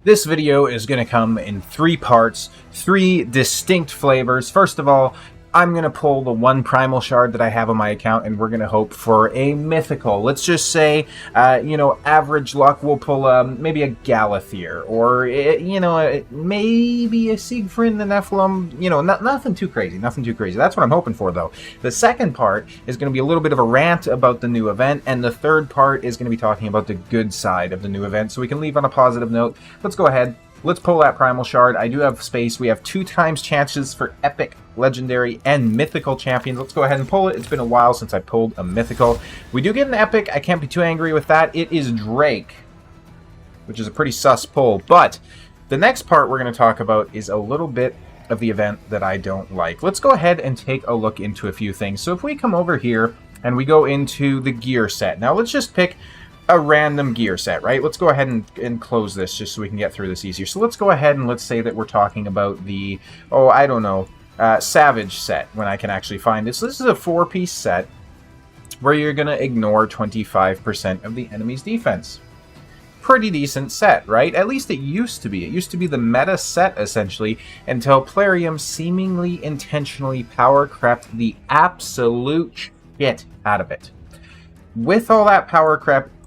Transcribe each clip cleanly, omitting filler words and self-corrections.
This video is going to come in 3 parts, 3 distinct flavors. First of all, I'm going to pull the one primal shard that I have on my account, and we're going to hope for a mythical. Let's just say, average luck, we'll pull maybe a Galathier, or, maybe a Siegfried the Nephilim. Nothing too crazy, That's what I'm hoping for, though. The second part is going to be a little bit of a rant about the new event, and the third part is going to be talking about the good side of the new event, so we can leave on a positive note. Let's go ahead. Let's pull that primal shard. I do have space. We have 2 times chances for epic, legendary, and mythical champions. Let's go ahead and pull it. It's been a while since I pulled a mythical. We do get an epic. I can't be too angry with that. It is Drake, which is a pretty sus pull. But the next part we're going to talk about is a little bit of the event that I don't like. Let's go ahead and take a look into a few things. So if we come over here and we go into the gear set. Now let's just pick a random gear set, right? Let's go ahead and close this just so we can get through this easier. So let's go ahead and let's say that we're talking about the, Savage set, when I can actually find this. This is a 4-piece set where you're going to ignore 25% of the enemy's defense. Pretty decent set, right? At least it used to be. It used to be the meta set, essentially, until Plarium seemingly intentionally power crept the absolute shit out of it. With all that power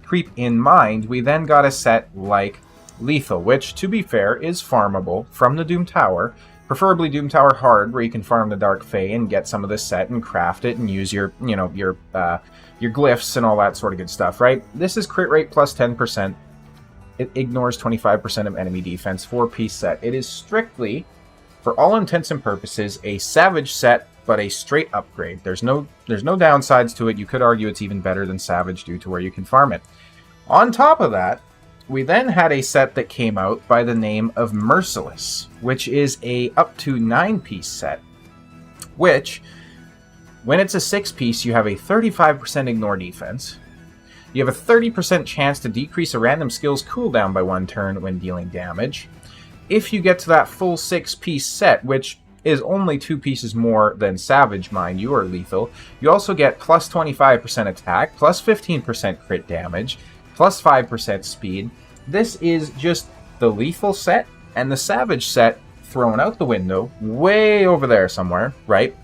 creep in mind, we then got a set like Lethal, which, to be fair, is farmable from the Doom Tower, preferably Doom Tower Hard, where you can farm the Dark Fae and get some of this set and craft it and use your glyphs and all that sort of good stuff, right? This is crit rate plus 10%. It ignores 25% of enemy defense, 4-piece set. It is strictly, for all intents and purposes, a Savage set, but a straight upgrade. There's no downsides to it. You could argue it's even better than Savage due to where you can farm it. On top of that, we then had a set that came out by the name of Merciless, which is a up to 9-piece set, which, when it's a 6-piece, you have a 35% ignore defense. You have a 30% chance to decrease a random skill's cooldown by 1 turn when dealing damage. If you get to that full 6-piece set, which is only 2 pieces more than Savage, mind you, or Lethal, you also get plus 25% attack, plus 15% crit damage, plus 5% speed. This is just the Lethal set and the Savage set thrown out the window, way over there somewhere, right?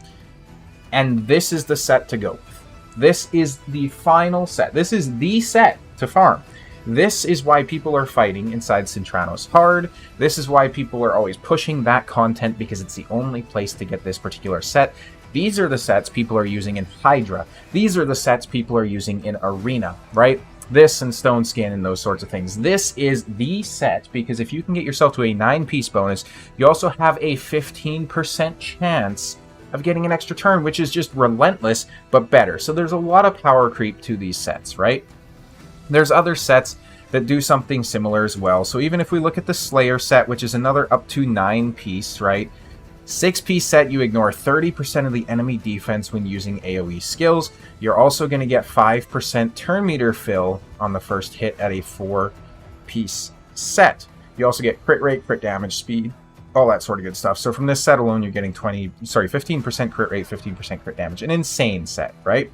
And this is the set to go with. This is the final set. This is the set to farm. This is why people are fighting inside Cintranos hard. This is why people are always pushing that content, because it's the only place to get this particular set. These are the sets people are using in Hydra. These are the sets people are using in Arena, right? This and Stone Skin and those sorts of things. This is the set, because if you can get yourself to a 9-piece bonus, you also have a 15% chance of getting an extra turn, which is just relentless, but better. So there's a lot of power creep to these sets, right? There's other sets that do something similar as well. So even if we look at the Slayer set, which is another up to 9-piece, right? 6-piece set, you ignore 30% of the enemy defense when using AoE skills. You're also going to get 5% turn meter fill on the first hit at a 4-piece set. You also get crit rate, crit damage, speed, all that sort of good stuff. So from this set alone, you're getting 15% crit rate, 15% crit damage. An insane set, right?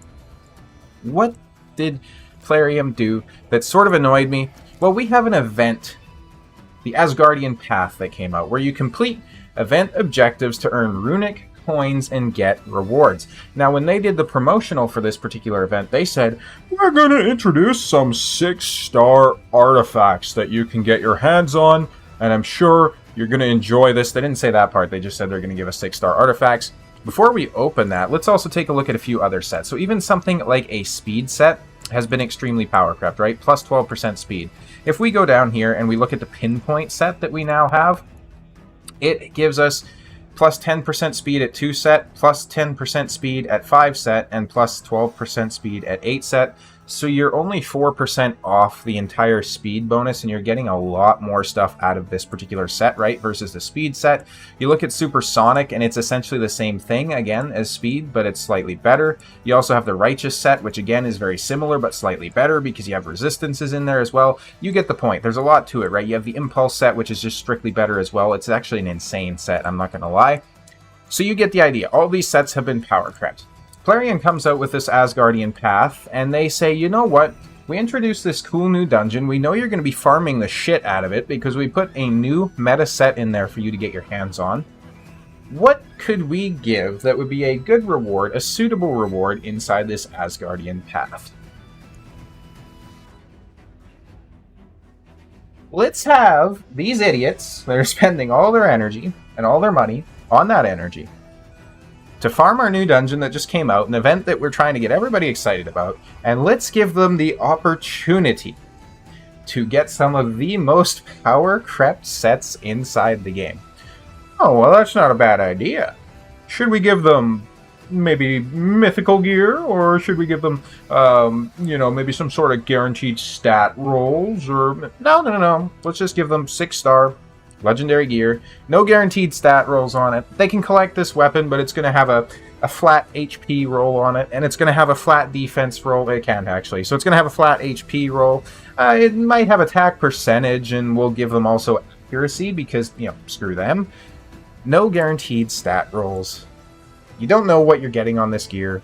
What did Plarium do that sort of annoyed me? Well, we have an event, the Asgardian Path, that came out, where you complete event objectives to earn runic coins and get rewards. Now, when they did the promotional for this particular event, they said, we're going to introduce some 6-star artifacts that you can get your hands on, and I'm sure you're going to enjoy this. They didn't say that part. They just said they're going to give us 6-star artifacts. Before we open that, let's also take a look at a few other sets. So even something like a speed set has been extremely power crept, right? Plus 12% speed. If we go down here and we look at the pinpoint set that we now have, it gives us plus 10% speed at 2 set, plus 10% speed at 5 set, and plus 12% speed at 8 set. So you're only 4% off the entire speed bonus, and you're getting a lot more stuff out of this particular set, right, versus the speed set. You look at Supersonic, and it's essentially the same thing, again, as speed, but it's slightly better. You also have the Righteous set, which, again, is very similar, but slightly better, because you have resistances in there as well. You get the point. There's a lot to it, right? You have the Impulse set, which is just strictly better as well. It's actually an insane set, I'm not going to lie. So you get the idea. All these sets have been power crept. Plarium comes out with this Asgardian Path, and they say, you know what? we introduced this cool new dungeon. We know you're going to be farming the shit out of it because we put a new meta set in there for you to get your hands on. What could we give that would be a good reward, a suitable reward inside this Asgardian path? Let's have these idiots that are spending all their energy and all their money on that energy to farm our new dungeon that just came out, an event that we're trying to get everybody excited about, and let's give them the opportunity to get some of the most power-crept sets inside the game. Oh, well, that's not a bad idea. Should we give them maybe mythical gear, or should we give them, maybe some sort of guaranteed stat rolls, or... No. Let's just give them 6-star legendary gear. No guaranteed stat rolls on it. They can collect this weapon, but it's going to have a flat HP roll on it, and it's going to have a flat defense roll. It can't, actually. So it's going to have a flat HP roll. It might have attack percentage, and we'll give them also accuracy, because, screw them. No guaranteed stat rolls. You don't know what you're getting on this gear.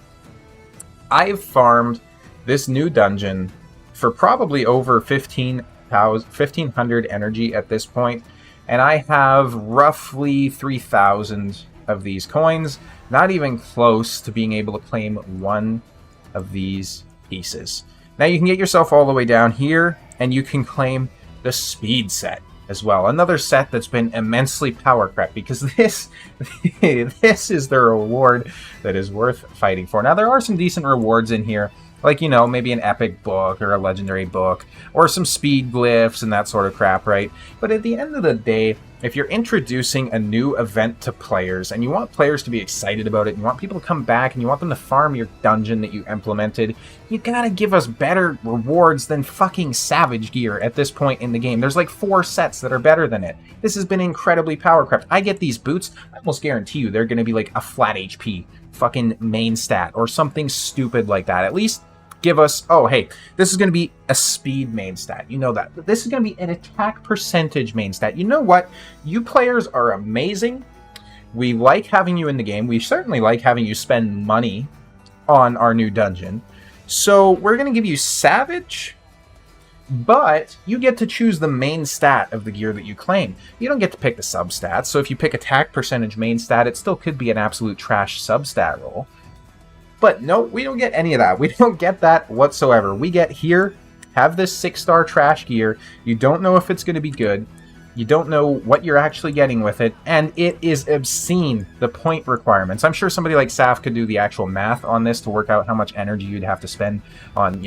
I've farmed this new dungeon for probably over 1,500 energy at this point, and I have roughly 3,000 of these coins, not even close to being able to claim one of these pieces. Now you can get yourself all the way down here, and you can claim the speed set as well. Another set that's been immensely power crept, because this is the reward that is worth fighting for. Now there are some decent rewards in here, like, maybe an epic book or a legendary book or some speed glyphs and that sort of crap, right? But at the end of the day, if you're introducing a new event to players and you want players to be excited about it, and you want people to come back and you want them to farm your dungeon that you implemented, you gotta give us better rewards than fucking Savage gear at this point in the game. There's like 4 sets that are better than it. This has been incredibly power crept. I get these boots, I almost guarantee you they're gonna be like a flat HP fucking main stat or something stupid like that. At least give us, oh, hey, this is going to be a speed main stat. You know that. But this is going to be an attack percentage main stat. You know what? You players are amazing. We like having you in the game. We certainly like having you spend money on our new dungeon. So we're going to give you Savage, but you get to choose the main stat of the gear that you claim. You don't get to pick the substats. So if you pick attack percentage main stat, it still could be an absolute trash substat roll. But no, we don't get any of that. We don't get that whatsoever. We get here, have this 6-star trash gear. You don't know if it's going to be good. You don't know what you're actually getting with it. And it is obscene, the point requirements. I'm sure somebody like Saf could do the actual math on this to work out how much energy you'd have to spend on,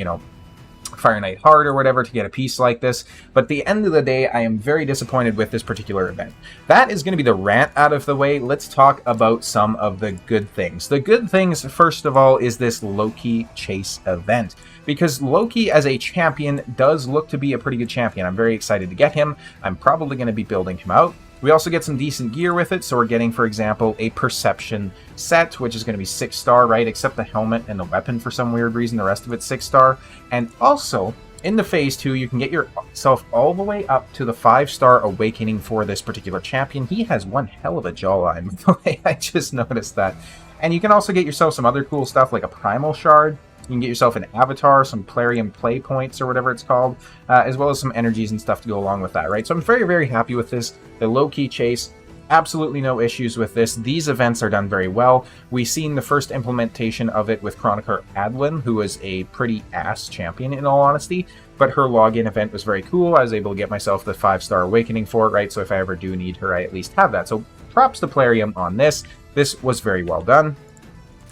Fire Knight Heart or whatever to get a piece like this. But at the end of the day, I am very disappointed with this particular event. That is going to be the rant out of the way. Let's talk about some of the good things. The good things, first of all, is this Loki Chase event. Because Loki as a champion does look to be a pretty good champion. I'm very excited to get him. I'm probably going to be building him out. We also get some decent gear with it, so we're getting, for example, a Perception set, which is going to be 6-star, right? Except the helmet and the weapon for some weird reason. The rest of it's 6-star. And also, in the Phase 2, you can get yourself all the way up to the 5-star Awakening for this particular champion. He has one hell of a jawline, by the way. I just noticed that. And you can also get yourself some other cool stuff, like a Primal Shard. You can get yourself an avatar, some Plarium Play Points, or whatever it's called, as well as some energies and stuff to go along with that, right? So I'm very, very happy with this. The Loki Chase, absolutely no issues with this. These events are done very well. We've seen the first implementation of it with Chronicler Adlin, who is a pretty ass champion, in all honesty, but her login event was very cool. I was able to get myself the 5-star Awakening for it, right? So if I ever do need her, I at least have that. So props to Plarium on this. This was very well done.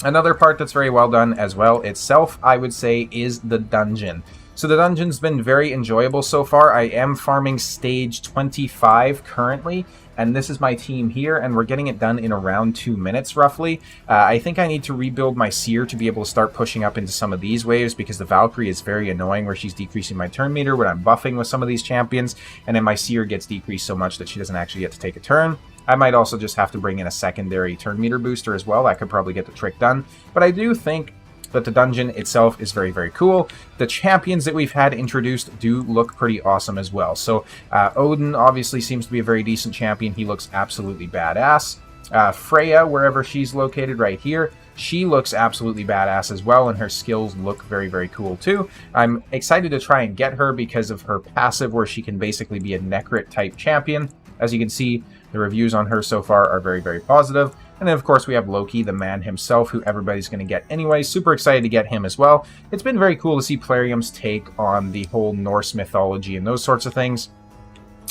Another part that's very well done as well itself, I would say, is the dungeon. So the dungeon's been very enjoyable so far. I am farming stage 25 currently, and this is my team here, and we're getting it done in around 2 minutes roughly. I think I need to rebuild my Seer to be able to start pushing up into some of these waves, because the Valkyrie is very annoying where she's decreasing my turn meter when I'm buffing with some of these champions, and then my Seer gets decreased so much that she doesn't actually get to take a turn. I might also just have to bring in a secondary turn meter booster as well. That could probably get the trick done. But I do think that the dungeon itself is very, very cool. The champions that we've had introduced do look pretty awesome as well. So Odin obviously seems to be a very decent champion. He looks absolutely badass. Freya, wherever she's located right here, She looks absolutely badass as well, and her skills look very, very cool too. I'm excited to try and get her because of her passive, where she can basically be a Necrit type champion. As you can see, the reviews on her so far are very, very positive. And then, of course, we have Loki, the man himself, who everybody's going to get anyway. Super excited to get him as well. It's been very cool to see Plarium's take on the whole Norse mythology and those sorts of things.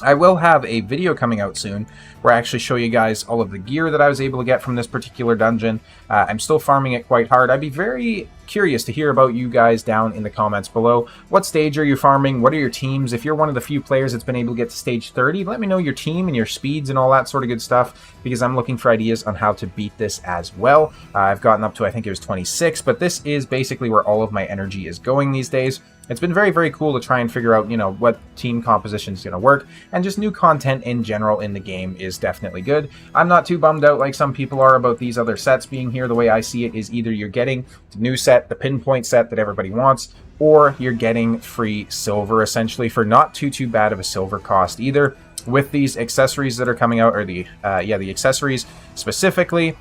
I will have a video coming out soon where I actually show you guys all of the gear that I was able to get from this particular dungeon. I'm still farming it quite hard. I'd be very curious to hear about you guys down in the comments below. What stage are you farming? What are your teams? If you're one of the few players that's been able to get to stage 30, let me know your team and your speeds and all that sort of good stuff, because I'm looking for ideas on how to beat this as well. I've gotten up to, I think it was 26, but this is basically where all of my energy is going these days. It's been very, very cool to try and figure out, what team composition is going to work, and just new content in general in the game is definitely good. I'm not too bummed out like some people are about these other sets being here. The way I see it is either you're getting the new set, the pinpoint set that everybody wants, or you're getting free silver, essentially, for not too bad of a silver cost either. With these accessories that are coming out, or the accessories specifically,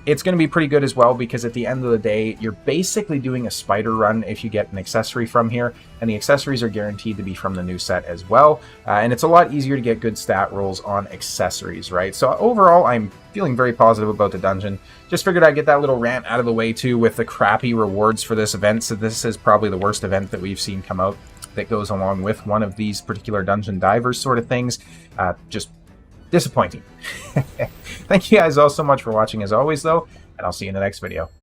it's going to be pretty good as well, because at the end of the day, you're basically doing a spider run if you get an accessory from here, and the accessories are guaranteed to be from the new set as well, and it's a lot easier to get good stat rolls on accessories, right? So overall, I'm feeling very positive about the dungeon. Just figured I'd get that little rant out of the way too with the crappy rewards for this event, so this is probably the worst event that we've seen come out that goes along with one of these particular dungeon divers sort of things. Just disappointing. Thank you guys all so much for watching as always, though, and I'll see you in the next video.